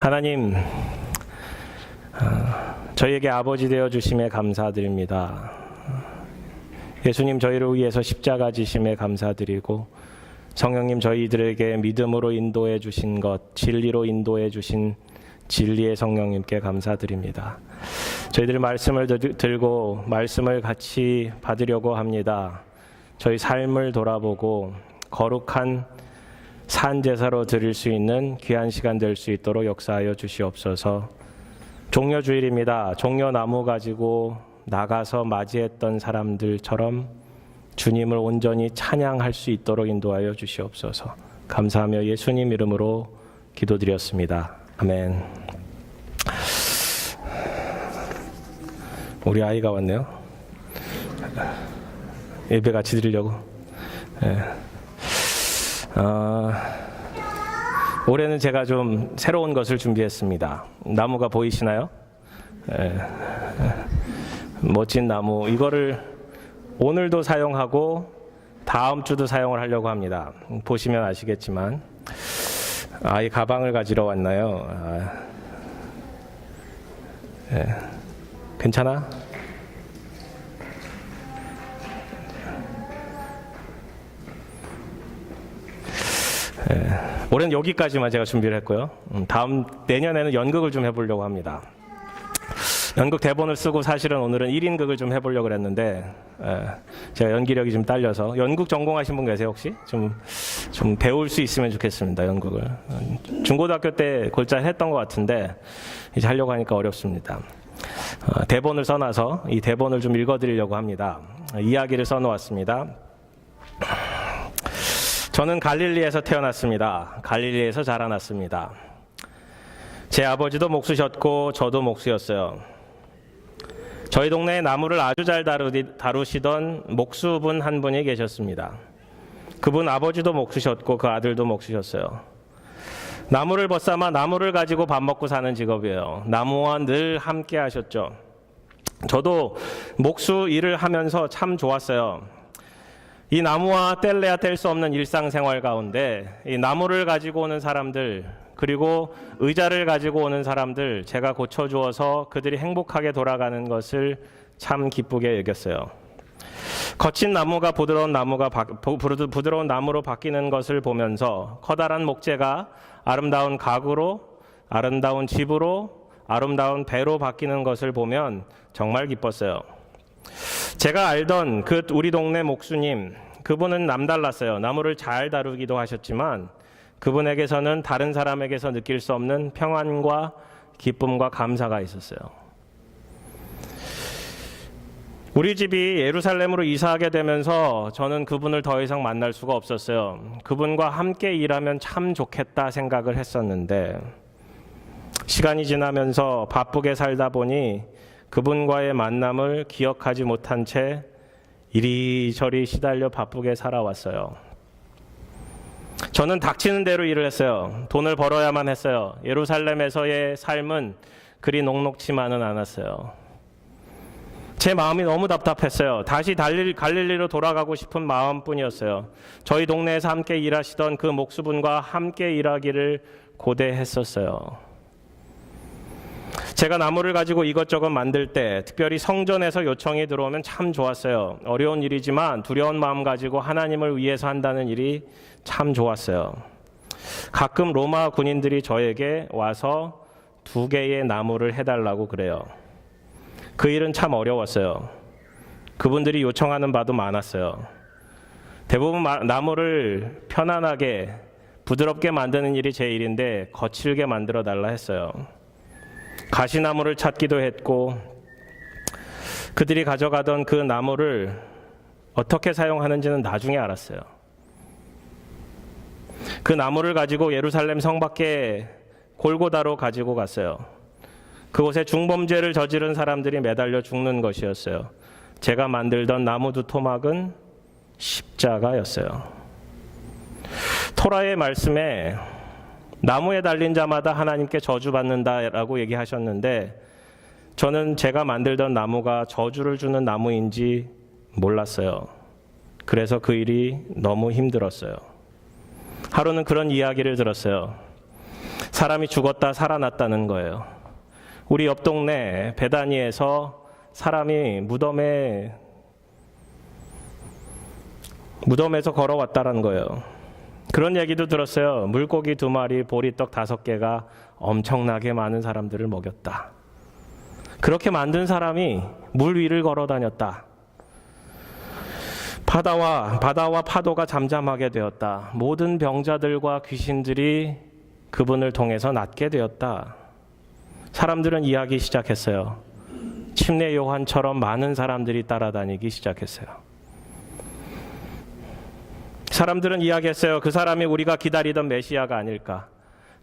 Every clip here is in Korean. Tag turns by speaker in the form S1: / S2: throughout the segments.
S1: 하나님, 저희에게 아버지 되어 주심에 감사드립니다. 예수님 저희를 위해서 십자가 지심에 감사드리고 성령님 저희들에게 믿음으로 인도해 주신 것, 진리로 인도해 주신 진리의 성령님께 감사드립니다. 저희들 말씀을 들고 말씀을 같이 받으려고 합니다. 저희 삶을 돌아보고 거룩한 산제사로 드릴 수 있는 귀한 시간 될 수 있도록 역사하여 주시옵소서. 종려주일입니다. 종려나무 가지고 나가서 맞이했던 사람들처럼 주님을 온전히 찬양할 수 있도록 인도하여 주시옵소서. 감사하며 예수님 이름으로 기도드렸습니다. 아멘. 우리 아이가 왔네요. 예배 같이 드리려고. 네. 올해는 제가 좀 새로운 것을 준비했습니다. 나무가 보이시나요? 네. 멋진 나무. 이거를 오늘도 사용하고 다음 주도 사용을 하려고 합니다. 보시면 아시겠지만 아이 가방을 가지러 왔나요? 네. 괜찮아? 네. 올해는 여기까지만 제가 준비를 했고요. 내년에는 연극을 좀 해보려고 합니다. 연극 대본을 쓰고 사실은 오늘은 1인극을 좀 해보려고 했는데 제가 연기력이 좀 딸려서. 연극 전공하신 분 계세요 혹시? 좀 배울 수 있으면 좋겠습니다. 연극을 중고등학교 때 골잘 했던 것 같은데 이제 하려고 하니까 어렵습니다. 대본을 써놔서 이 대본을 좀 읽어드리려고 합니다. 이야기를 써놓았습니다. 저는 갈릴리에서 태어났습니다. 갈릴리에서 자라났습니다. 제 아버지도 목수셨고 저도 목수였어요. 저희 동네에 나무를 아주 잘 다루시던 목수분 한 분이 계셨습니다. 그분 아버지도 목수셨고 그 아들도 목수셨어요. 나무를 벗삼아 나무를 가지고 밥 먹고 사는 직업이에요. 나무와 늘 함께 하셨죠. 저도 목수 일을 하면서 참 좋았어요. 이 나무와 뗄래야 뗄 수 없는 일상생활 가운데 이 나무를 가지고 오는 사람들, 그리고 의자를 가지고 오는 사람들 제가 고쳐주어서 그들이 행복하게 돌아가는 것을 참 기쁘게 여겼어요. 거친 나무가 부드러운 나무로 바뀌는 것을 보면서 커다란 목재가 아름다운 가구로, 아름다운 집으로, 아름다운 배로 바뀌는 것을 보면 정말 기뻤어요. 제가 알던 우리 동네 목수님, 그분은 남달랐어요. 나무를 잘 다루기도 하셨지만 그분에게서는 다른 사람에게서 느낄 수 없는 평안과 기쁨과 감사가 있었어요. 우리 집이 예루살렘으로 이사하게 되면서 저는 그분을 더 이상 만날 수가 없었어요. 그분과 함께 일하면 참 좋겠다 생각을 했었는데 시간이 지나면서 바쁘게 살다 보니 그분과의 만남을 기억하지 못한 채 이리저리 시달려 바쁘게 살아왔어요. 저는 닥치는 대로 일을 했어요. 돈을 벌어야만 했어요. 예루살렘에서의 삶은 그리 녹록지만은 않았어요. 제 마음이 너무 답답했어요. 다시 갈릴리로 돌아가고 싶은 마음뿐이었어요. 저희 동네에서 함께 일하시던 그 목수분과 함께 일하기를 고대했었어요. 제가 나무를 가지고 이것저것 만들 때 특별히 성전에서 요청이 들어오면 참 좋았어요. 어려운 일이지만 두려운 마음 가지고 하나님을 위해서 한다는 일이 참 좋았어요. 가끔 로마 군인들이 저에게 와서 2개의 나무를 해달라고 그래요. 그 일은 참 어려웠어요. 그분들이 요청하는 바도 많았어요. 대부분 나무를 편안하게 부드럽게 만드는 일이 제 일인데 거칠게 만들어 달라 했어요. 가시나무를 찾기도 했고 그들이 가져가던 그 나무를 어떻게 사용하는지는 나중에 알았어요. 그 나무를 가지고 예루살렘 성 밖에 골고다로 가지고 갔어요. 그곳에 중범죄를 저지른 사람들이 매달려 죽는 것이었어요. 제가 만들던 나무 2토막은 십자가였어요. 토라의 말씀에 나무에 달린 자마다 하나님께 저주받는다라고 얘기하셨는데 저는 제가 만들던 나무가 저주를 주는 나무인지 몰랐어요. 그래서 그 일이 너무 힘들었어요. 하루는 그런 이야기를 들었어요. 사람이 죽었다 살아났다는 거예요. 우리 옆 동네 베다니에서 사람이 무덤에서 걸어왔다는 거예요. 그런 얘기도 들었어요. 물고기 2마리, 보리떡 5개가 엄청나게 많은 사람들을 먹였다. 그렇게 만든 사람이 물 위를 걸어 다녔다. 바다와 파도가 잠잠하게 되었다. 모든 병자들과 귀신들이 그분을 통해서 낫게 되었다. 사람들은 이야기 시작했어요. 침례 요한처럼 많은 사람들이 따라다니기 시작했어요. 사람들은 이야기했어요. 그 사람이 우리가 기다리던 메시아가 아닐까.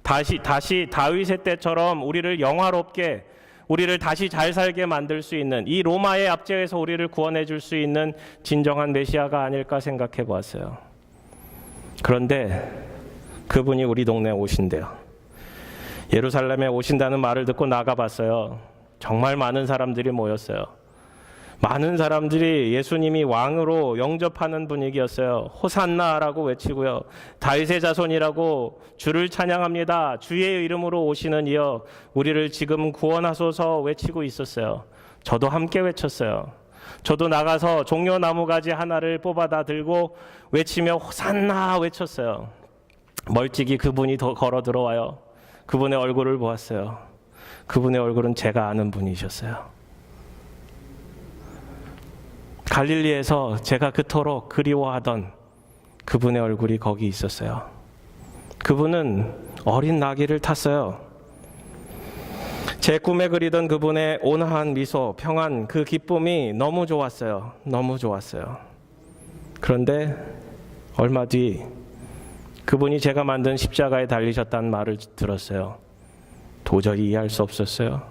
S1: 다시 다윗의 때처럼 우리를 영화롭게, 우리를 다시 잘 살게 만들 수 있는, 이 로마의 압제에서 우리를 구원해 줄 수 있는 진정한 메시아가 아닐까 생각해 보았어요. 그런데 그분이 우리 동네에 오신대요. 예루살렘에 오신다는 말을 듣고 나가봤어요. 정말 많은 사람들이 모였어요. 많은 사람들이 예수님이 왕으로 영접하는 분위기였어요. 호산나라고 외치고요. 다윗의 자손이라고 주를 찬양합니다. 주의 이름으로 오시는 이여 우리를 지금 구원하소서 외치고 있었어요. 저도 함께 외쳤어요. 저도 나가서 종려나무 가지 하나를 뽑아다 들고 외치며 호산나 외쳤어요. 멀찍이 그분이 걸어 들어와요. 그분의 얼굴을 보았어요. 그분의 얼굴은 제가 아는 분이셨어요. 갈릴리에서 제가 그토록 그리워하던 그분의 얼굴이 거기 있었어요. 그분은 어린 나귀를 탔어요. 제 꿈에 그리던 그분의 온화한 미소, 평안, 그 기쁨이 너무 좋았어요. 너무 좋았어요. 그런데 얼마 뒤 그분이 제가 만든 십자가에 달리셨다는 말을 들었어요. 도저히 이해할 수 없었어요.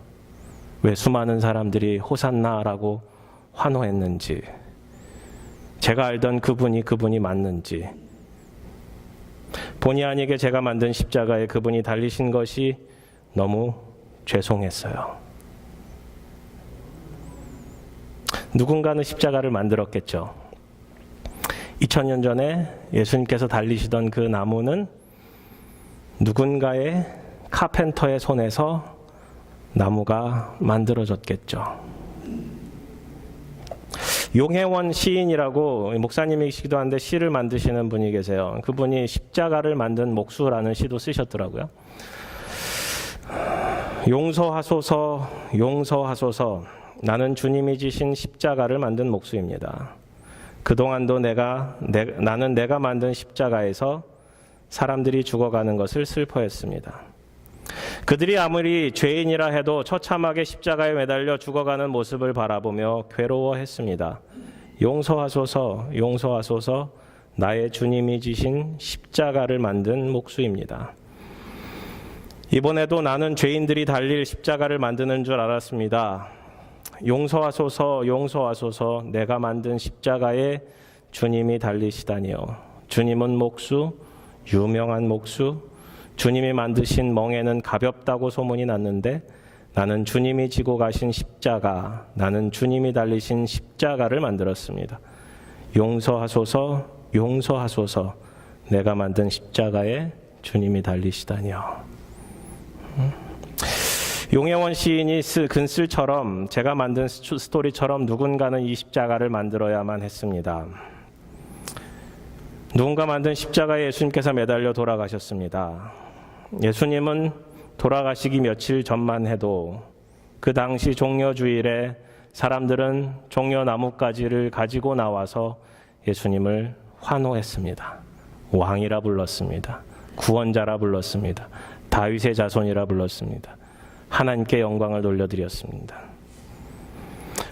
S1: 왜 수많은 사람들이 호산나라고 환호했는지, 제가 알던 그분이 맞는지, 본의 아니게 제가 만든 십자가에 그분이 달리신 것이 너무 죄송했어요. 누군가는 십자가를 만들었겠죠. 2000년 전에 예수님께서 달리시던 그 나무는 누군가의 카펜터의 손에서 나무가 만들어졌겠죠. 용혜원 시인이라고 목사님이시기도 한데 시를 만드시는 분이 계세요. 그분이 십자가를 만든 목수라는 시도 쓰셨더라고요. 용서하소서, 용서하소서. 나는 주님이 지신 십자가를 만든 목수입니다. 그동안도 나는 내가 만든 십자가에서 사람들이 죽어가는 것을 슬퍼했습니다. 그들이 아무리 죄인이라 해도 처참하게 십자가에 매달려 죽어가는 모습을 바라보며 괴로워했습니다. 용서하소서, 용서하소서. 나의 주님이 지신 십자가를 만든 목수입니다. 이번에도 나는 죄인들이 달릴 십자가를 만드는 줄 알았습니다. 용서하소서, 용서하소서. 내가 만든 십자가에 주님이 달리시다니요. 주님은 목수, 유명한 목수. 주님이 만드신 멍에는 가볍다고 소문이 났는데 나는 주님이 지고 가신 십자가, 나는 주님이 달리신 십자가를 만들었습니다. 용서하소서, 용서하소서. 내가 만든 십자가에 주님이 달리시다니요. 용혜원 시인이 글쓸처럼 제가 만든 스토리처럼 누군가는 이 십자가를 만들어야만 했습니다. 누군가 만든 십자가에 예수님께서 매달려 돌아가셨습니다. 예수님은 돌아가시기 며칠 전만 해도 그 당시 종려주일에 사람들은 종려나뭇가지를 가지고 나와서 예수님을 환호했습니다. 왕이라 불렀습니다. 구원자라 불렀습니다. 다윗의 자손이라 불렀습니다. 하나님께 영광을 돌려드렸습니다.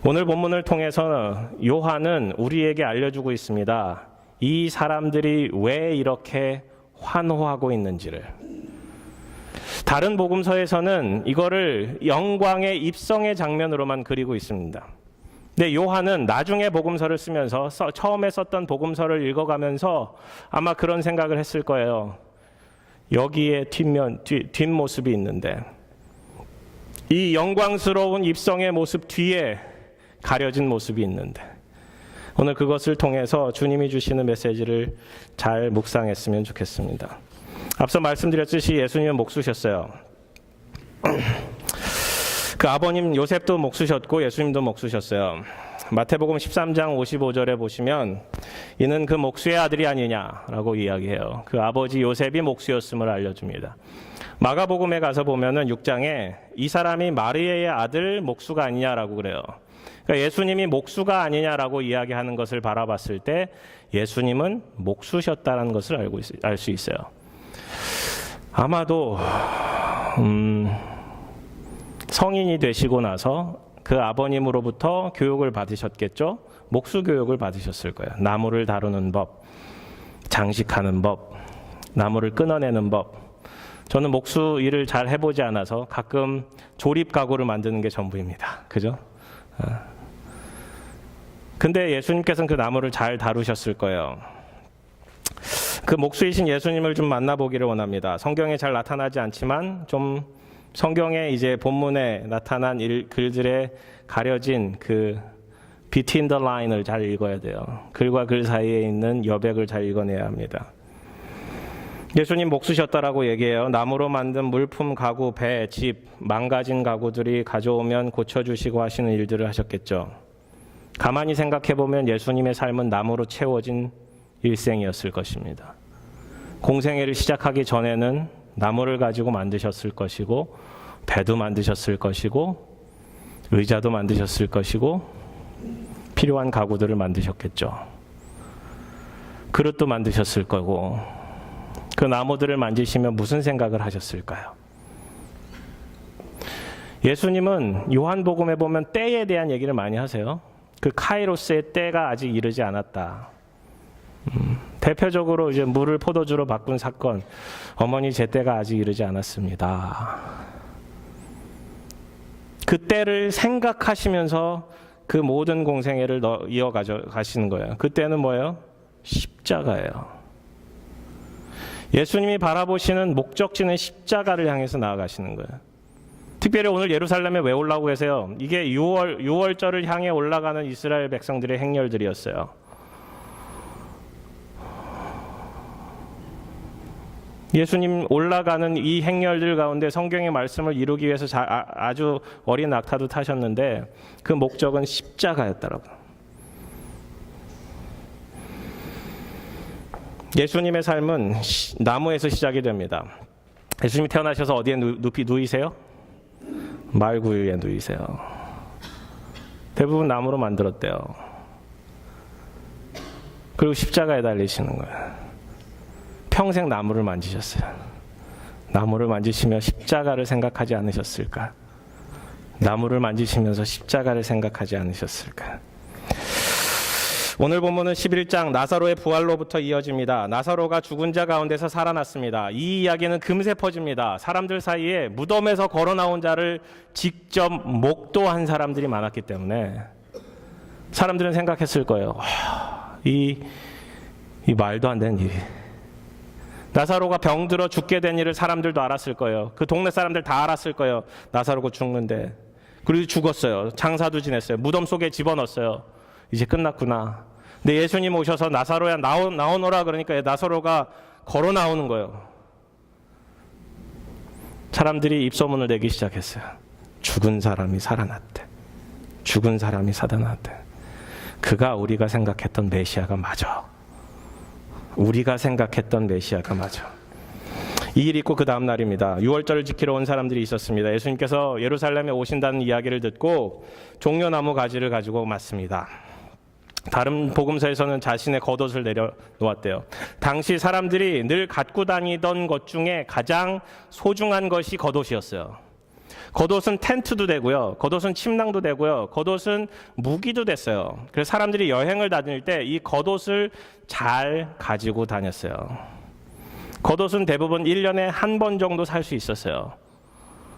S1: 오늘 본문을 통해서 요한은 우리에게 알려주고 있습니다. 이 사람들이 왜 이렇게 환호하고 있는지를. 다른 복음서에서는 이거를 영광의 입성의 장면으로만 그리고 있습니다. 근데 요한은 나중에 복음서를 쓰면서 처음에 썼던 복음서를 읽어가면서 아마 그런 생각을 했을 거예요. 여기에 뒷모습이 있는데 이 영광스러운 입성의 모습 뒤에 가려진 모습이 있는데 오늘 그것을 통해서 주님이 주시는 메시지를 잘 묵상했으면 좋겠습니다. 앞서 말씀드렸듯이 예수님은 목수셨어요. 그 아버님 요셉도 목수셨고 예수님도 목수셨어요. 마태복음 13장 55절에 보시면 이는 그 목수의 아들이 아니냐라고 이야기해요. 그 아버지 요셉이 목수였음을 알려줍니다. 마가복음에 가서 보면은 6장에 이 사람이 마리아의 아들 목수가 아니냐라고 그래요. 그러니까 예수님이 목수가 아니냐라고 이야기하는 것을 바라봤을 때 예수님은 목수셨다는 것을 알 수 있어요. 아마도 성인이 되시고 나서 그 아버님으로부터 교육을 받으셨겠죠. 목수 교육을 받으셨을 거예요. 나무를 다루는 법, 장식하는 법, 나무를 끊어내는 법. 저는 목수 일을 잘 해보지 않아서 가끔 조립 가구를 만드는 게 전부입니다. 그죠? 근데 예수님께서는 그 나무를 잘 다루셨을 거예요. 그 목수이신 예수님을 좀 만나보기를 원합니다. 성경에 잘 나타나지 않지만 좀 성경에 이제 본문에 나타난 글들에 가려진 그 between the line을 잘 읽어야 돼요. 글과 글 사이에 있는 여백을 잘 읽어내야 합니다. 예수님 목수셨다라고 얘기해요. 나무로 만든 물품, 가구, 배, 집, 망가진 가구들이 가져오면 고쳐주시고 하시는 일들을 하셨겠죠. 가만히 생각해보면 예수님의 삶은 나무로 채워진 일생이었을 것입니다. 공생애를 시작하기 전에는 나무를 가지고 만드셨을 것이고 배도 만드셨을 것이고 의자도 만드셨을 것이고 필요한 가구들을 만드셨겠죠. 그릇도 만드셨을 거고 그 나무들을 만지시며 무슨 생각을 하셨을까요? 예수님은 요한복음에 보면 때에 대한 얘기를 많이 하세요. 그 카이로스의 때가 아직 이르지 않았다. 대표적으로 이제 물을 포도주로 바꾼 사건, 어머니 제 때가 아직 이르지 않았습니다. 그 때를 생각하시면서 그 모든 공생애를 이어가시는 거예요. 그 때는 뭐예요? 십자가예요. 예수님이 바라보시는 목적지는 십자가를 향해서 나아가시는 거예요. 특별히 오늘 예루살렘에 왜 올라오고 계세요? 이게 6월절을 향해 올라가는 이스라엘 백성들의 행렬들이었어요. 예수님 올라가는 이 행렬들 가운데 성경의 말씀을 이루기 위해서 아주 어린 낙타도 타셨는데 그 목적은 십자가였더라고요. 예수님의 삶은 나무에서 시작이 됩니다. 예수님이 태어나셔서 어디에 누이세요? 말구유에 누이세요. 대부분 나무로 만들었대요. 그리고 십자가에 달리시는 거예요. 평생 나무를 만지셨어요. 나무를 만지시며 십자가를 생각하지 않으셨을까? 나무를 만지시면서 십자가를 생각하지 않으셨을까? 오늘 본문은 11장 나사로의 부활로부터 이어집니다. 나사로가 죽은 자 가운데서 살아났습니다. 이 이야기는 금세 퍼집니다. 사람들 사이에 무덤에서 걸어 나온 자를 직접 목도한 사람들이 많았기 때문에 사람들은 생각했을 거예요. 이 말도 안 되는 일이. 나사로가 병들어 죽게 된 일을 사람들도 알았을 거예요. 그 동네 사람들 다 알았을 거예요. 나사로가 죽는데. 그리고 죽었어요. 장사도 지냈어요. 무덤 속에 집어넣었어요. 이제 끝났구나. 근데 예수님 오셔서 나사로야 나오너라 그러니까 나사로가 걸어 나오는 거예요. 사람들이 입소문을 내기 시작했어요. 죽은 사람이 살아났대. 죽은 사람이 살아났대. 그가 우리가 생각했던 메시아가 맞아. 우리가 생각했던 메시아가 맞아. 이 일 있고 그 다음 날입니다. 6월절을 지키러 온 사람들이 있었습니다. 예수님께서 예루살렘에 오신다는 이야기를 듣고 종려나무 가지를 가지고 맞습니다. 다른 복음서에서는 자신의 겉옷을 내려놓았대요. 당시 사람들이 늘 갖고 다니던 것 중에 가장 소중한 것이 겉옷이었어요. 겉옷은 텐트도 되고요. 겉옷은 침낭도 되고요. 겉옷은 무기도 됐어요. 그래서 사람들이 여행을 다닐 때 이 겉옷을 잘 가지고 다녔어요. 겉옷은 대부분 1년에 한 번 정도 살 수 있었어요.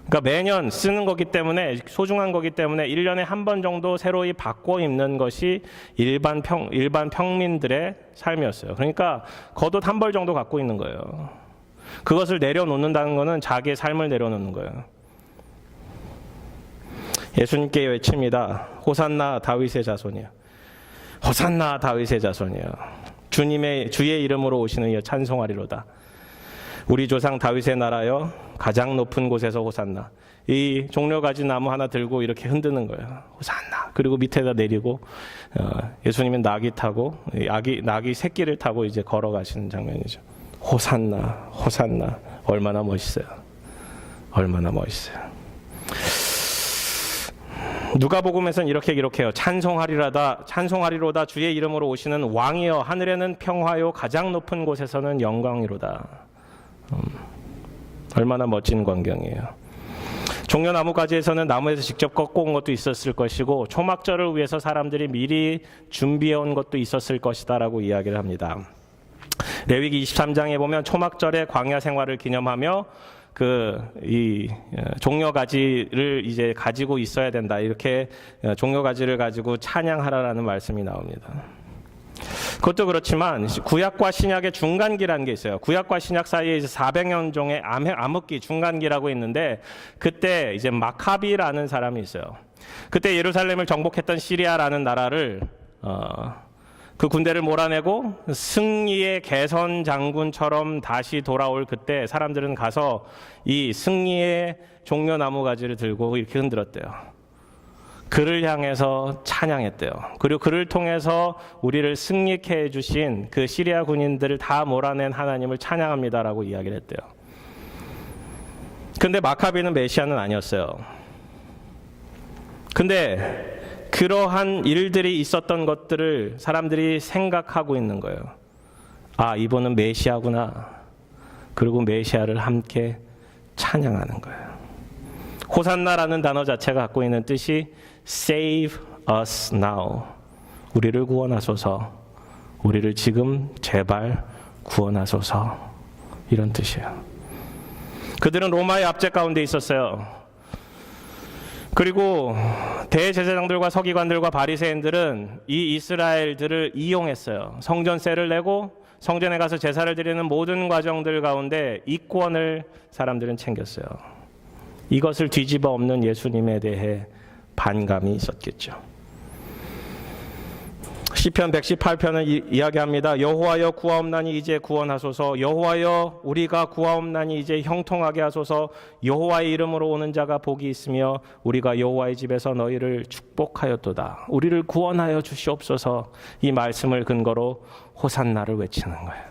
S1: 그러니까 매년 쓰는 거기 때문에 소중한 거기 때문에 1년에 한 번 정도 새로이 바꿔 입는 것이 일반 평민들의 삶이었어요. 그러니까 겉옷 한 벌 정도 갖고 있는 거예요. 그것을 내려놓는다는 것은 자기의 삶을 내려놓는 거예요. 예수님께 외칩니다. 호산나 다윗의 자손이여. 호산나 다윗의 자손이여. 주의 이름으로 오시는 이여 찬송하리로다. 우리 조상 다윗의 나라여 가장 높은 곳에서 호산나. 이 종려가지 나무 하나 들고 이렇게 흔드는 거예요. 호산나. 그리고 밑에다 내리고 예수님은 낙이 타고 낙이 새끼를 타고 이제 걸어가시는 장면이죠. 호산나, 호산나. 얼마나 멋있어요. 얼마나 멋있어요. 누가복음에서는 이렇게 기록해요. 찬송하리로다 주의 이름으로 오시는 왕이여 하늘에는 평화요 가장 높은 곳에서는 영광이로다. 얼마나 멋진 광경이에요. 종려나무가지에서는 나무에서 직접 꺾고 온 것도 있었을 것이고 초막절을 위해서 사람들이 미리 준비해 온 것도 있었을 것이다라고 이야기를 합니다. 레위기 23장에 보면 초막절의 광야 생활을 기념하며 이 종려가지를 이제 가지고 있어야 된다. 이렇게 종려가지를 가지고 찬양하라라는 말씀이 나옵니다. 그것도 그렇지만 구약과 신약의 중간기라는 게 있어요. 구약과 신약 사이에 이제 400년 종의 암흑기 중간기라고 있는데 그때 이제 마카비라는 사람이 있어요. 그때 예루살렘을 정복했던 시리아라는 나라를 그 군대를 몰아내고 승리의 개선 장군처럼 다시 돌아올 그때 사람들은 가서 이 승리의 종려나무 가지를 들고 이렇게 흔들었대요. 그를 향해서 찬양했대요. 그리고 그를 통해서 우리를 승리케 해주신 그 시리아 군인들을 다 몰아낸 하나님을 찬양합니다라고 이야기를 했대요. 근데 마카비는 메시아는 아니었어요. 근데 그러한 일들이 있었던 것들을 사람들이 생각하고 있는 거예요. 아, 이분은 메시아구나. 그리고 메시아를 함께 찬양하는 거예요. 호산나라는 단어 자체가 갖고 있는 뜻이 Save us now. 우리를 구원하소서. 우리를 지금 제발 구원하소서. 이런 뜻이에요. 그들은 로마의 압제 가운데 있었어요. 그리고 대제사장들과 서기관들과 바리새인들은 이 이스라엘들을 이용했어요. 성전세를 내고 성전에 가서 제사를 드리는 모든 과정들 가운데 이권을 사람들은 챙겼어요. 이것을 뒤집어 엎는 예수님에 대해 반감이 있었겠죠. 시편 118편은 이야기합니다. 여호와여 구하옵나니 이제 구원하소서. 여호와여 우리가 구하옵나니 이제 형통하게 하소서. 여호와의 이름으로 오는 자가 복이 있으며 우리가 여호와의 집에서 너희를 축복하였도다. 우리를 구원하여 주시옵소서. 이 말씀을 근거로 호산나를 외치는 거예요.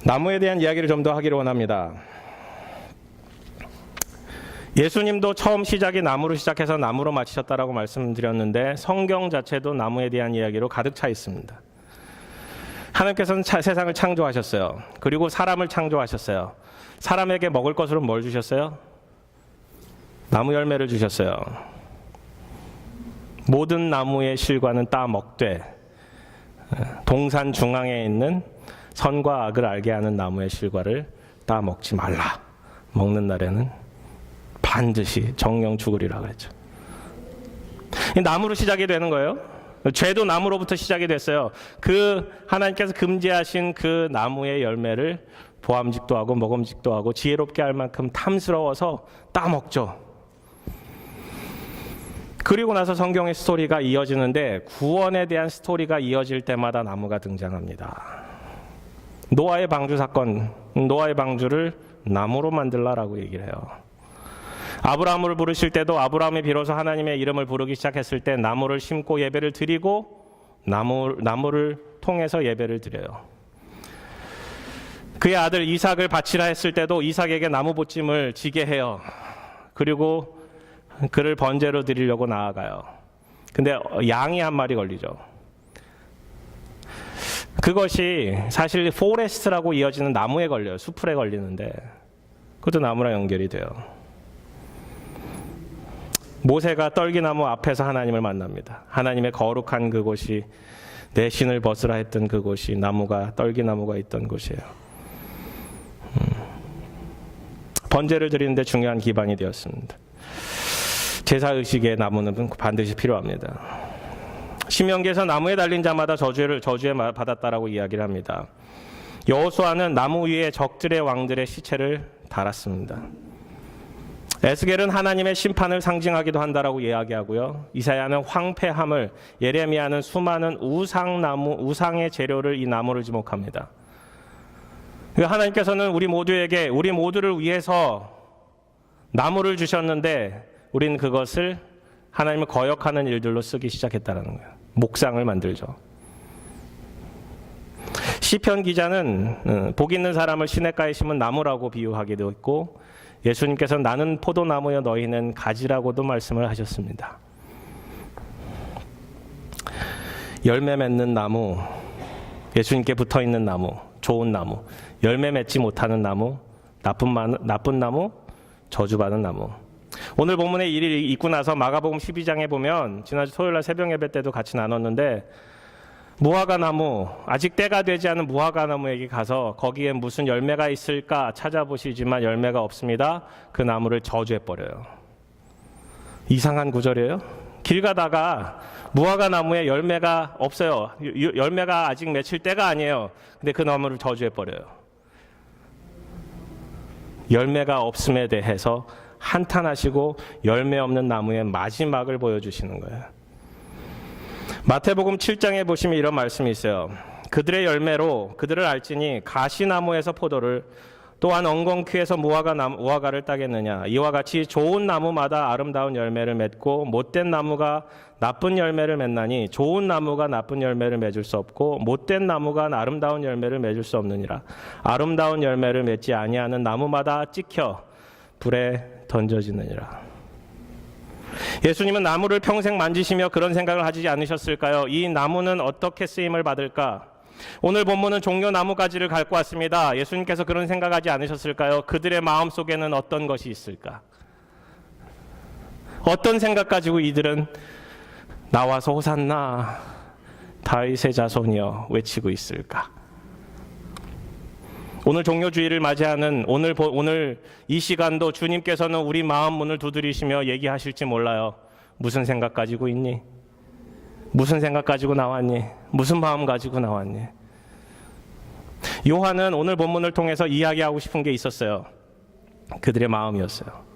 S1: 나무에 대한 이야기를 좀 더 하기를 원합니다. 예수님도 처음 시작이 나무로 시작해서 나무로 마치셨다라고 말씀드렸는데 성경 자체도 나무에 대한 이야기로 가득 차 있습니다. 하나님께서는 세상을 창조하셨어요. 그리고 사람을 창조하셨어요. 사람에게 먹을 것으로 뭘 주셨어요? 나무 열매를 주셨어요. 모든 나무의 실과는 따 먹되 동산 중앙에 있는 선과 악을 알게 하는 나무의 실과를 따 먹지 말라. 먹는 날에는 반드시 정령 죽으리라 그랬죠. 나무로 시작이 되는 거예요. 죄도 나무로부터 시작이 됐어요. 그 하나님께서 금지하신 그 나무의 열매를 보암직도 하고 먹음직도 하고 지혜롭게 할 만큼 탐스러워서 따먹죠. 그리고 나서 성경의 스토리가 이어지는데 구원에 대한 스토리가 이어질 때마다 나무가 등장합니다. 노아의 방주 사건, 노아의 방주를 나무로 만들라라고 얘기를 해요. 아브라함을 부르실 때도 아브라함이 비로소 하나님의 이름을 부르기 시작했을 때 나무를 심고 예배를 드리고 나무를 통해서 예배를 드려요. 그의 아들 이삭을 바치라 했을 때도 이삭에게 나무 보찜을 지게 해요. 그리고 그를 번제로 드리려고 나아가요. 근데 양이 한 마리 걸리죠. 그것이 사실 포레스트라고 이어지는 나무에 걸려요. 수풀에 걸리는데 그것도 나무랑 연결이 돼요. 모세가 떨기나무 앞에서 하나님을 만납니다. 하나님의 거룩한 그곳이 내 신을 벗으라 했던 그곳이 나무가 떨기나무가 있던 곳이에요. 번제를 드리는데 중요한 기반이 되었습니다. 제사의식의 나무는 반드시 필요합니다. 신명기에서 나무에 달린 자마다 저주에 받았다라고 이야기를 합니다. 여호수아는 나무 위에 적들의 왕들의 시체를 달았습니다. 에스겔은 하나님의 심판을 상징하기도 한다라고 이야기하고요. 이사야는 황폐함을, 예레미야는 수많은 우상의 재료를 이 나무를 지목합니다. 하나님께서는 우리 모두에게, 우리 모두를 위해서 나무를 주셨는데 우리는 그것을 하나님을 거역하는 일들로 쓰기 시작했다는 거예요. 목상을 만들죠. 시편 기자는 복 있는 사람을 시냇가에 심은 나무라고 비유하기도 했고, 예수님께서는 나는 포도나무여 너희는 가지라고도 말씀을 하셨습니다. 열매 맺는 나무, 예수님께 붙어있는 나무, 좋은 나무, 열매 맺지 못하는 나무, 나쁜 나무, 저주받은 나무. 오늘 본문의 일이 있고 나서 마가복음 12장에 보면 지난주 토요일날 새벽 예배 때도 같이 나눴는데, 무화과 나무, 아직 때가 되지 않은 무화과 나무에게 가서 거기에 무슨 열매가 있을까 찾아보시지만 열매가 없습니다. 그 나무를 저주해버려요. 이상한 구절이에요. 길 가다가 무화과 나무에 열매가 없어요. 열매가 아직 맺힐 때가 아니에요. 근데 그 나무를 저주해버려요. 열매가 없음에 대해서 한탄하시고 열매 없는 나무의 마지막을 보여주시는 거예요. 마태복음 7장에 보시면 이런 말씀이 있어요. 그들의 열매로 그들을 알지니 가시나무에서 포도를, 또한 엉겅퀴에서 무화과를 따겠느냐. 이와 같이 좋은 나무마다 아름다운 열매를 맺고 못된 나무가 나쁜 열매를 맺나니 좋은 나무가 나쁜 열매를 맺을 수 없고 못된 나무가 아름다운 열매를 맺을 수 없느니라. 아름다운 열매를 맺지 아니하는 나무마다 찍혀 불에 던져지느니라. 예수님은 나무를 평생 만지시며 그런 생각을 하지 않으셨을까요? 이 나무는 어떻게 쓰임을 받을까? 오늘 본문은 종려나무 가지를 갖고 왔습니다. 예수님께서 그런 생각하지 않으셨을까요? 그들의 마음속에는 어떤 것이 있을까? 어떤 생각 가지고 이들은 나와서 호산나 다윗의 자손이여 외치고 있을까? 오늘 종료주일을 맞이하는 오늘 이 시간도 주님께서는 우리 마음 문을 두드리시며 얘기하실지 몰라요. 무슨 생각 가지고 있니? 무슨 생각 가지고 나왔니? 무슨 마음 가지고 나왔니? 요한은 오늘 본문을 통해서 이야기하고 싶은 게 있었어요. 그들의 마음이었어요.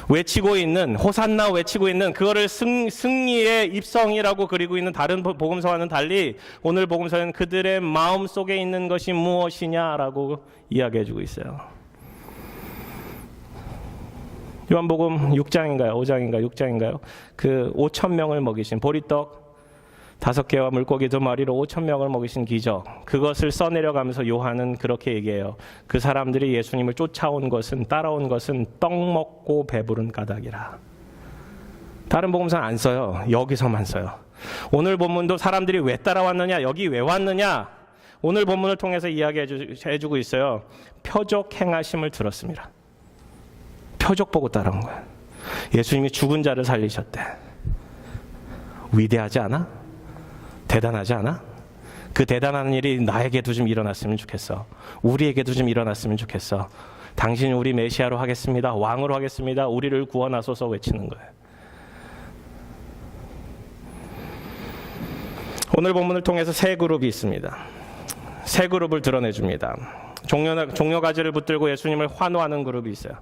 S1: 외치고 있는, 호산나 외치고 있는 그거를 승리의 입성이라고 그리고 있는 다른 복음서와는 달리 오늘 복음서는 그들의 마음 속에 있는 것이 무엇이냐라고 이야기해주고 있어요. 요한복음 6장인가요? 5장인가요? 6장인가요? 그 5,000명을 먹이신 보리떡 5개와 물고기 2마리로 5,000명을 먹이신 기적, 그것을 써내려가면서 요한은 그렇게 얘기해요. 그 사람들이 예수님을 쫓아온 것은, 따라온 것은 떡 먹고 배부른 까닭이라. 다른 복음서는 안 써요. 여기서만 써요. 오늘 본문도 사람들이 왜 따라왔느냐, 여기 왜 왔느냐, 오늘 본문을 통해서 이야기해주고 있어요. 표적 행하심을 들었습니다. 표적 보고 따라온 거예요. 예수님이 죽은 자를 살리셨대. 위대하지 않아? 대단하지 않아? 그 대단한 일이 나에게도 좀 일어났으면 좋겠어. 우리에게도 좀 일어났으면 좋겠어. 당신이 우리 메시아로 하겠습니다. 왕으로 하겠습니다. 우리를 구원하소서 외치는 거예요. 오늘 본문을 통해서 세 그룹이 있습니다. 세 그룹을 드러내줍니다. 종려가지를 붙들고 예수님을 환호하는 그룹이 있어요.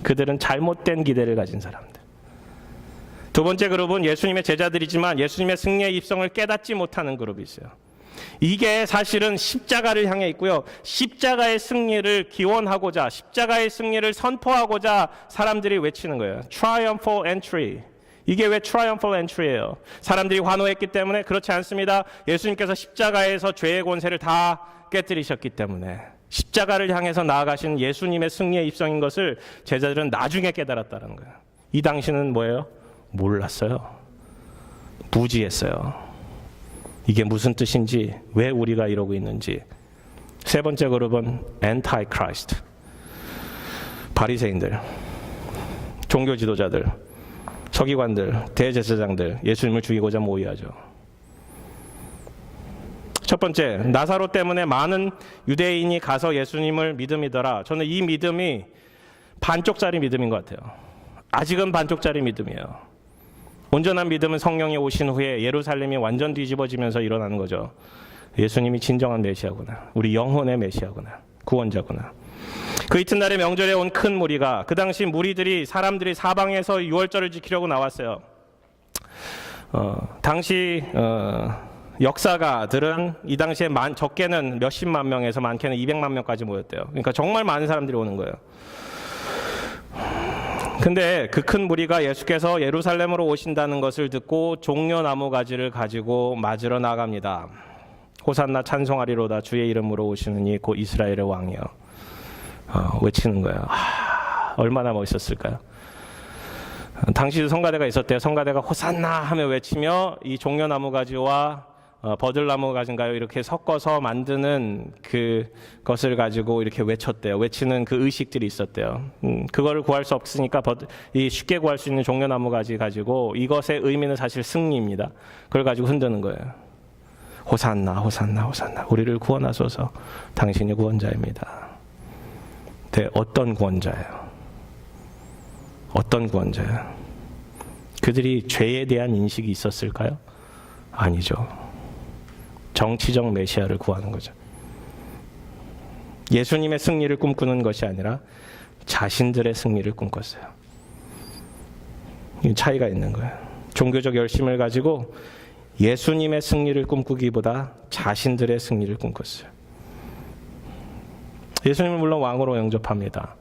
S1: 그들은 잘못된 기대를 가진 사람들. 두 번째 그룹은 예수님의 제자들이지만 예수님의 승리의 입성을 깨닫지 못하는 그룹이 있어요. 이게 사실은 십자가를 향해 있고요. 십자가의 승리를 기원하고자, 십자가의 승리를 선포하고자 사람들이 외치는 거예요. Triumphal entry. 이게 왜 Triumphal entry예요? 사람들이 환호했기 때문에? 그렇지 않습니다. 예수님께서 십자가에서 죄의 권세를 다 깨뜨리셨기 때문에 십자가를 향해서 나아가신 예수님의 승리의 입성인 것을 제자들은 나중에 깨달았다는 거예요. 이 당시는 뭐예요? 몰랐어요. 무지했어요. 이게 무슨 뜻인지, 왜 우리가 이러고 있는지. 세 번째 그룹은 Antichrist. 바리새인들, 종교 지도자들, 서기관들, 대제사장들, 예수님을 죽이고자 모의하죠. 첫 번째, 나사로 때문에 많은 유대인이 가서 예수님을 믿음이더라. 저는 이 믿음이 반쪽짜리 믿음인 것 같아요. 아직은 반쪽짜리 믿음이에요. 온전한 믿음은 성령이 오신 후에 예루살렘이 완전 뒤집어지면서 일어나는 거죠. 예수님이 진정한 메시아구나. 우리 영혼의 메시아구나. 구원자구나. 그 이튿날에 명절에 온 큰 무리가, 그 당시 무리들이, 사람들이 사방에서 유월절을 지키려고 나왔어요. 당시 역사가들은 이 당시에 적게는 몇십만 명에서 많게는 200만 명까지 모였대요. 그러니까 정말 많은 사람들이 오는 거예요. 근데 그 큰 무리가 예수께서 예루살렘으로 오신다는 것을 듣고 종려나무 가지를 가지고 맞으러 나갑니다. 호산나 찬송하리로다 주의 이름으로 오시는 이 곧 이스라엘의 왕이여. 외치는 거예요. 얼마나 멋있었을까요? 당시도 성가대가 있었대요. 성가대가 호산나 하며 외치며 이 종려나무 가지와 버들나무 가지인가요? 이렇게 섞어서 만드는 그것을 가지고 이렇게 외쳤대요. 외치는 그 의식들이 있었대요. 그거를 구할 수 없으니까 이 쉽게 구할 수 있는 종려나무 가지 가지고 이것의 의미는 사실 승리입니다. 그걸 가지고 흔드는 거예요. 호산나 호산나 호산나 우리를 구원하소서 당신이 구원자입니다. 네, 어떤 구원자예요? 어떤 구원자예요? 그들이 죄에 대한 인식이 있었을까요? 아니죠. 정치적 메시아를 구하는 거죠. 예수님의 승리를 꿈꾸는 것이 아니라 자신들의 승리를 꿈꿨어요. 이 차이가 있는 거예요. 종교적 열심을 가지고 예수님의 승리를 꿈꾸기보다 자신들의 승리를 꿈꿨어요. 예수님은 물론 왕으로 영접합니다.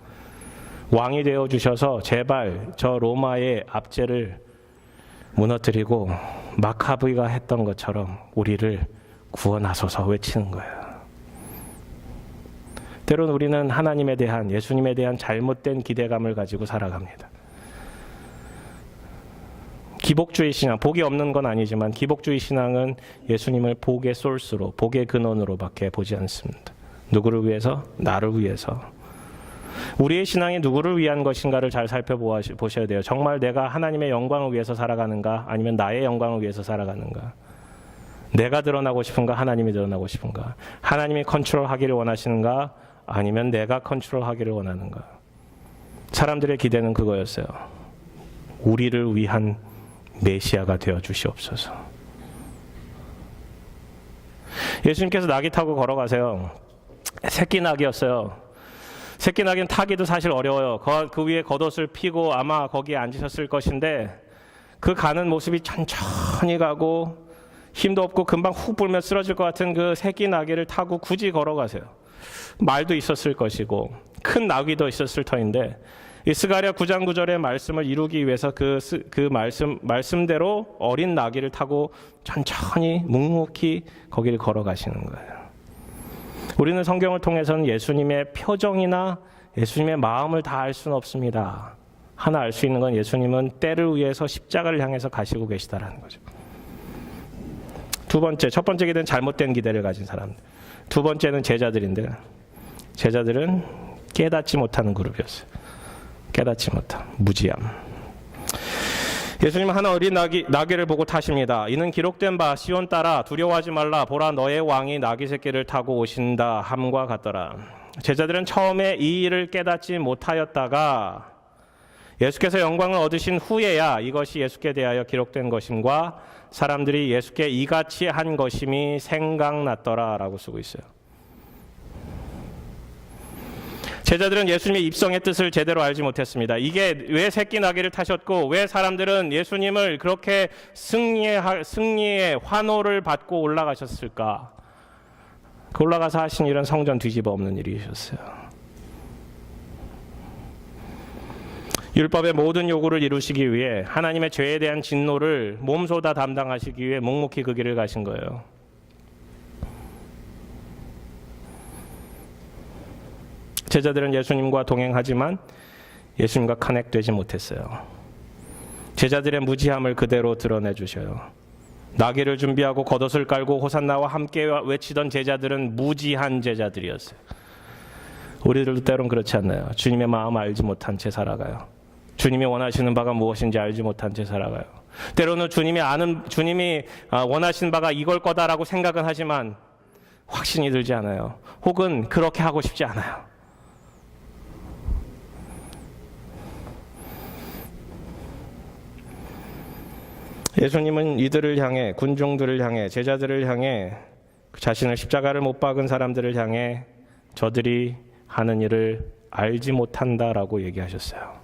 S1: 왕이 되어주셔서 제발 저 로마의 압제를 무너뜨리고 마카비가 했던 것처럼 우리를 구원하소서 외치는 거예요. 때로는 우리는 하나님에 대한, 예수님에 대한 잘못된 기대감을 가지고 살아갑니다. 기복주의 신앙, 복이 없는 건 아니지만 기복주의 신앙은 예수님을 복의 소스로, 복의 근원으로밖에 보지 않습니다. 누구를 위해서? 나를 위해서. 우리의 신앙이 누구를 위한 것인가를 잘 살펴보셔야 돼요. 정말 내가 하나님의 영광을 위해서 살아가는가? 아니면 나의 영광을 위해서 살아가는가? 내가 드러나고 싶은가? 하나님이 드러나고 싶은가? 하나님이 컨트롤하기를 원하시는가? 아니면 내가 컨트롤하기를 원하는가? 사람들의 기대는 그거였어요. 우리를 위한 메시아가 되어 주시옵소서. 예수님께서 나귀 타고 걸어가세요. 새끼 나귀였어요. 새끼 나귀는 타기도 사실 어려워요. 그 위에 겉옷을 피고 아마 거기에 앉으셨을 것인데 그 가는 모습이 천천히 가고 힘도 없고 금방 훅 불면 쓰러질 것 같은 그 새끼 나귀를 타고 굳이 걸어가세요. 말도 있었을 것이고 큰 나귀도 있었을 터인데 이 스가랴 9장 9절의 말씀을 이루기 위해서 그 말씀대로 어린 나귀를 타고 천천히 묵묵히 거기를 걸어가시는 거예요. 우리는 성경을 통해서는 예수님의 표정이나 예수님의 마음을 다 알 수는 없습니다. 하나 알 수 있는 건 예수님은 때를 위해서 십자가를 향해서 가시고 계시다라는 거죠. 두 번째, 첫 번째 기대는 잘못된 기대를 가진 사람들. 두 번째는 제자들인데 제자들은 깨닫지 못하는 그룹이었어요. 깨닫지 못함, 무지함. 예수님은 하나 어린 나귀를 보고 타십니다. 이는 기록된 바 시온 딸아 두려워하지 말라 보라 너의 왕이 나귀 새끼를 타고 오신다 함과 같더라. 제자들은 처음에 이 일을 깨닫지 못하였다가 예수께서 영광을 얻으신 후에야 이것이 예수께 대하여 기록된 것임과 사람들이 예수께 이같이 한 것임이 생각났더라 라고 쓰고 있어요. 제자들은 예수님의 입성의 뜻을 제대로 알지 못했습니다. 이게 왜 새끼 나귀를 타셨고 왜 사람들은 예수님을 그렇게 승리의 환호를 받고 올라가셨을까? 그 올라가서 하신 일은 성전 뒤집어 엎는 일이셨어요. 율법의 모든 요구를 이루시기 위해 하나님의 죄에 대한 진노를 몸소 다 담당하시기 위해 묵묵히 그 길을 가신 거예요. 제자들은 예수님과 동행하지만 예수님과 커넥되지 못했어요. 제자들의 무지함을 그대로 드러내 주셔요. 나귀를 준비하고 겉옷을 깔고 호산나와 함께 외치던 제자들은 무지한 제자들이었어요. 우리들도 때론 그렇지 않나요? 주님의 마음을 알지 못한 채 살아가요. 주님이 원하시는 바가 무엇인지 알지 못한 채 살아가요. 때로는 주님이 원하시는 바가 이걸 거다라고 생각은 하지만 확신이 들지 않아요. 혹은 그렇게 하고 싶지 않아요. 예수님은 이들을 향해, 군중들을 향해, 제자들을 향해, 자신을 십자가를 못 박은 사람들을 향해 저들이 하는 일을 알지 못한다라고 얘기하셨어요.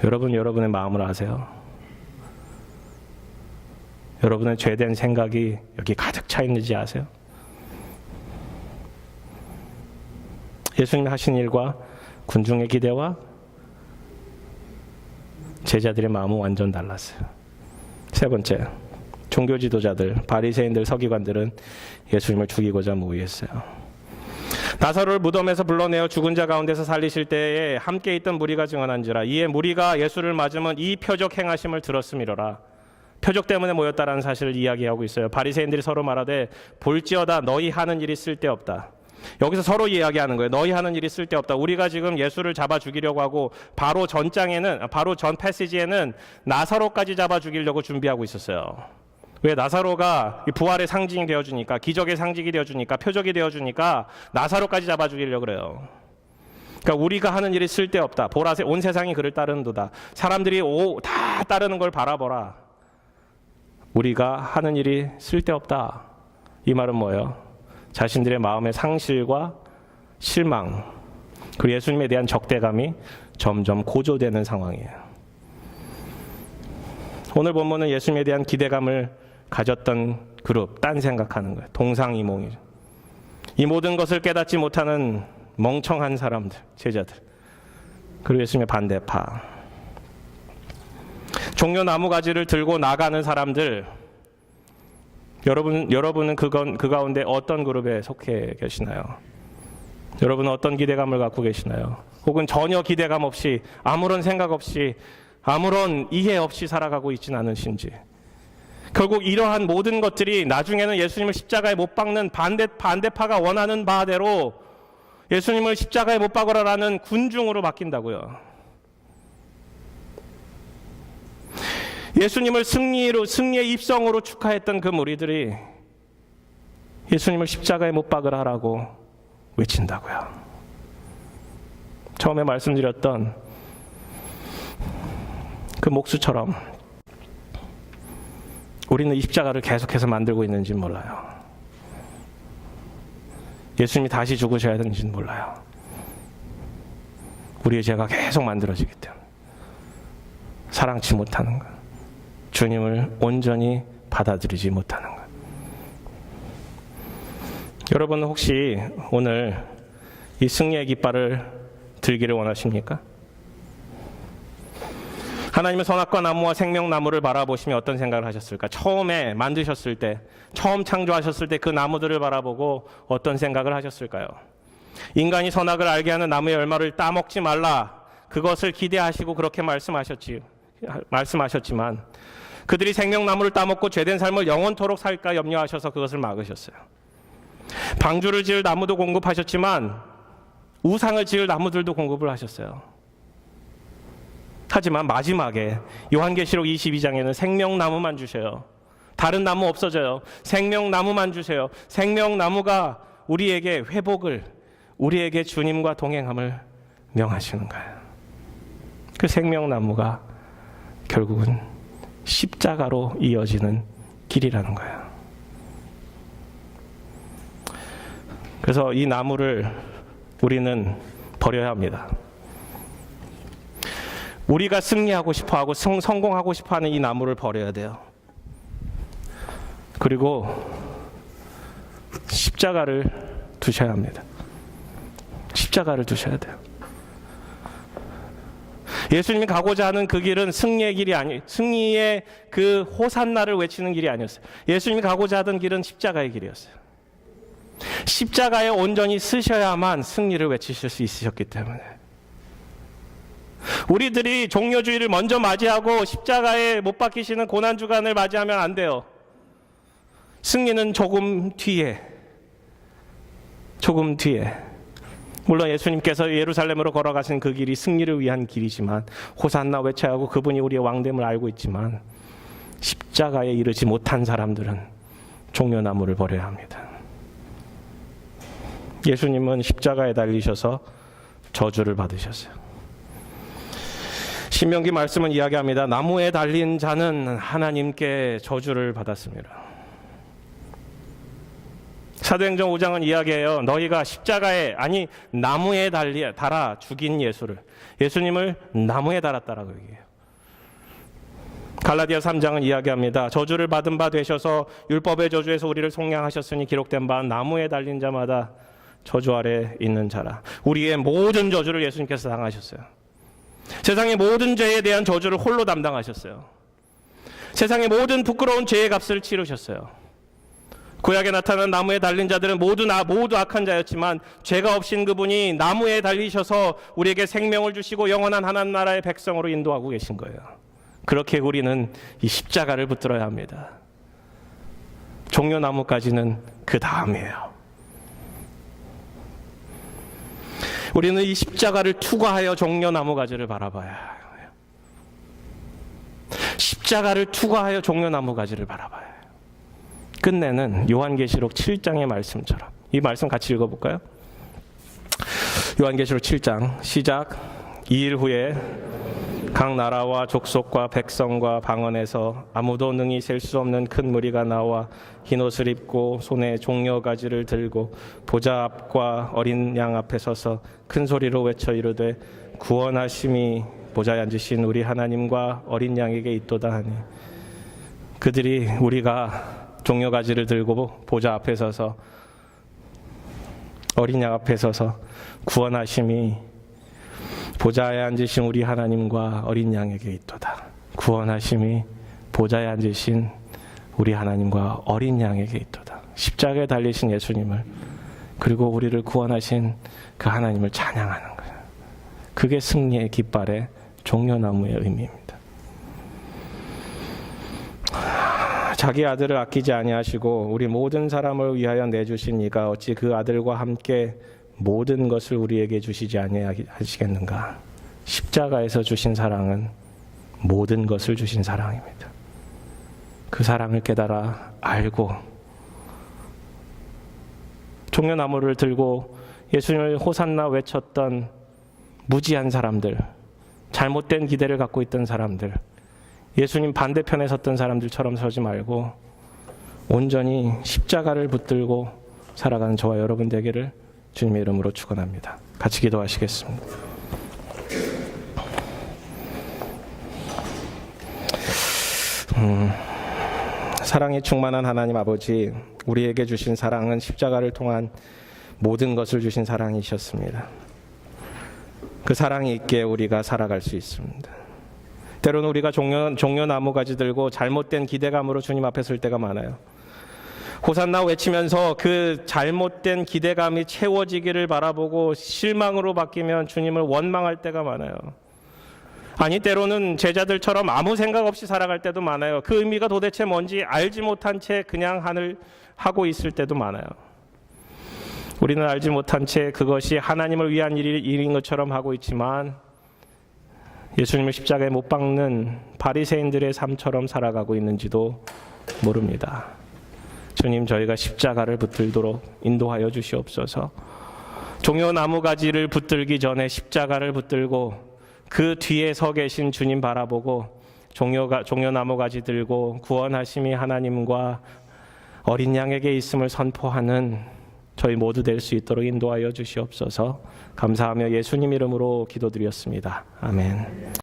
S1: 여러분, 여러분의 마음을 아세요? 여러분의 죄된 생각이 여기 가득 차 있는지 아세요? 예수님이 하신 일과 군중의 기대와 제자들의 마음은 완전 달랐어요. 세 번째, 종교 지도자들, 바리새인들, 서기관들은 예수님을 죽이고자 모의했어요. 나사로를 무덤에서 불러내어 죽은 자 가운데서 살리실 때에 함께 있던 무리가 증언한지라 이에 무리가 예수를 맞으면 이 표적 행하심을 들었음이로라. 표적 때문에 모였다라는 사실을 이야기하고 있어요. 바리새인들이 서로 말하되 볼지어다 너희 하는 일이 쓸데없다. 여기서 서로 이야기하는 거예요. 너희 하는 일이 쓸데없다. 우리가 지금 예수를 잡아 죽이려고 하고 바로 전 패시지에는 나사로까지 잡아 죽이려고 준비하고 있었어요. 왜? 나사로가 부활의 상징이 되어주니까, 기적의 상징이 되어주니까, 표적이 되어주니까 나사로까지 잡아 죽이려고 그래요. 그러니까 우리가 하는 일이 쓸데없다. 보라색 온 세상이 그를 따르는도다. 사람들이 다 따르는 걸 바라보라. 우리가 하는 일이 쓸데없다. 이 말은 뭐예요? 자신들의 마음의 상실과 실망, 그리고 예수님에 대한 적대감이 점점 고조되는 상황이에요. 오늘 본문은 예수님에 대한 기대감을 가졌던 그룹, 딴 생각하는 거예요. 동상이몽이죠. 이 모든 것을 깨닫지 못하는 멍청한 사람들, 제자들, 그리고 예수님의 반대파. 종려 나무가지를 들고 나가는 사람들, 여러분은 그 가운데 어떤 그룹에 속해 계시나요? 여러분은 어떤 기대감을 갖고 계시나요? 혹은 전혀 기대감 없이, 아무런 생각 없이, 아무런 이해 없이 살아가고 있지는 않으신지. 결국 이러한 모든 것들이 나중에는 예수님을 십자가에 못 박는 반대파가 원하는 바대로 예수님을 십자가에 못 박으라라는 군중으로 바뀐다고요. 예수님을 승리의 입성으로 축하했던 그 무리들이 예수님을 십자가에 못 박으라라고 외친다고요. 처음에 말씀드렸던 그 목수처럼 우리는 이 십자가를 계속해서 만들고 있는지는 몰라요. 예수님이 다시 죽으셔야 되는지는 몰라요. 우리의 죄가 계속 만들어지기 때문에 사랑치 못하는 것, 주님을 온전히 받아들이지 못하는 것. 여러분은 혹시 오늘 이 승리의 깃발을 들기를 원하십니까? 하나님의 선악과 나무와 생명나무를 바라보시며 어떤 생각을 하셨을까? 처음에 만드셨을 때, 처음 창조하셨을 때 그 나무들을 바라보고 어떤 생각을 하셨을까요? 인간이 선악을 알게 하는 나무의 열매를 따먹지 말라. 그것을 기대하시고 그렇게 말씀하셨지만 그들이 생명나무를 따먹고 죄된 삶을 영원토록 살까 염려하셔서 그것을 막으셨어요. 방주를 지을 나무도 공급하셨지만 우상을 지을 나무들도 공급을 하셨어요. 하지만 마지막에 요한계시록 22장에는 생명나무만 주셔요. 다른 나무 없어져요. 생명나무만 주세요. 생명나무가 우리에게 회복을, 우리에게 주님과 동행함을 명하시는 거예요. 그 생명나무가 결국은 십자가로 이어지는 길이라는 거예요. 그래서 이 나무를 우리는 버려야 합니다. 우리가 승리하고 싶어하고 성공하고 싶어하는 이 나무를 버려야 돼요. 그리고 십자가를 두셔야 합니다. 십자가를 두셔야 돼요. 예수님이 가고자 하는 그 길은 승리의 길이 승리의 그 호산나를 외치는 길이 아니었어요. 예수님이 가고자 하던 길은 십자가의 길이었어요. 십자가에 온전히 쓰셔야만 승리를 외치실 수 있으셨기 때문에 우리들이 종려주의를 먼저 맞이하고 십자가에 못 박히시는 고난주간을 맞이하면 안 돼요. 승리는 조금 뒤에. 물론 예수님께서 예루살렘으로 걸어가신 그 길이 승리를 위한 길이지만 호산나 외쳐야 하고 그분이 우리의 왕됨을 알고 있지만 십자가에 이르지 못한 사람들은 종려나무를 버려야 합니다. 예수님은 십자가에 달리셔서 저주를 받으셨어요. 신명기 말씀은 이야기합니다. 나무에 달린 자는 하나님께 저주를 받았습니다. 사도행전 5장은 이야기해요. 너희가 십자가에, 아니 나무에 달아 죽인 예수님을 나무에 달았다라고 얘기해요. 갈라디아 3장은 이야기합니다. 저주를 받은 바 되셔서 율법의 저주에서 우리를 속량하셨으니 기록된 바 나무에 달린 자마다 저주 아래 있는 자라. 우리의 모든 저주를 예수님께서 당하셨어요. 세상의 모든 죄에 대한 저주를 홀로 담당하셨어요. 세상의 모든 부끄러운 죄의 값을 치르셨어요. 구약에 나타난 나무에 달린 자들은 모두 악한 자였지만 죄가 없인 그분이 나무에 달리셔서 우리에게 생명을 주시고 영원한 하나님 나라의 백성으로 인도하고 계신 거예요. 그렇게 우리는 이 십자가를 붙들어야 합니다. 종려나무까지는 그 다음이에요. 우리는 이 십자가를 투과하여 종려나무 가지를 바라봐야 해요. 십자가를 투과하여 종려나무 가지를 바라봐야 해요. 끝내는 요한계시록 7장의 말씀처럼, 이 말씀 같이 읽어볼까요? 요한계시록 7장 시작. 2일 후에 각 나라와 족속과 백성과 방언에서 아무도 능히 셀 수 없는 큰 무리가 나와 흰옷을 입고 손에 종려가지를 들고 보좌 앞과 어린 양 앞에 서서 큰 소리로 외쳐 이르되 구원하심이 보좌에 앉으신 우리 하나님과 어린 양에게 있도다 하니, 그들이 우리가 종려가지를 들고 보좌 앞에 서서 어린 양 앞에 서서 구원하심이 보좌에 앉으신 우리 하나님과 어린 양에게 있도다. 구원하심이 보좌에 앉으신 우리 하나님과 어린 양에게 있도다. 십자가에 달리신 예수님을, 그리고 우리를 구원하신 그 하나님을 찬양하는 거예요. 그게 승리의 깃발의 종려나무의 의미입니다. 자기 아들을 아끼지 아니하시고 우리 모든 사람을 위하여 내주신 이가 어찌 그 아들과 함께 모든 것을 우리에게 주시지 아니하시겠는가. 십자가에서 주신 사랑은 모든 것을 주신 사랑입니다. 그 사랑을 깨달아 알고 종려나무를 들고 예수님을 호산나 외쳤던 무지한 사람들, 잘못된 기대를 갖고 있던 사람들, 예수님 반대편에 섰던 사람들처럼 서지 말고 온전히 십자가를 붙들고 살아가는 저와 여러분 되기를 주님의 이름으로 축원합니다. 같이 기도하시겠습니다. 사랑이 충만한 하나님 아버지, 우리에게 주신 사랑은 십자가를 통한 모든 것을 주신 사랑이셨습니다. 그 사랑이 있기에 우리가 살아갈 수 있습니다. 때로는 우리가 종려나무 가지 들고 잘못된 기대감으로 주님 앞에 설 때가 많아요. 호산나 외치면서 그 잘못된 기대감이 채워지기를 바라보고 실망으로 바뀌면 주님을 원망할 때가 많아요. 아니, 때로는 제자들처럼 아무 생각 없이 살아갈 때도 많아요. 그 의미가 도대체 뭔지 알지 못한 채 그냥 하고 있을 때도 많아요. 우리는 알지 못한 채 그것이 하나님을 위한 일인 것처럼 하고 있지만 예수님을 십자가에 못 박는 바리새인들의 삶처럼 살아가고 있는지도 모릅니다. 주님, 저희가 십자가를 붙들도록 인도하여 주시옵소서. 종려나무 가지를 붙들기 전에 십자가를 붙들고 그 뒤에 서 계신 주님 바라보고 종려나무 가지 들고 구원하심이 하나님과 어린 양에게 있음을 선포하는 저희 모두 될 수 있도록 인도하여 주시옵소서. 감사하며 예수님 이름으로 기도드렸습니다. 아멘.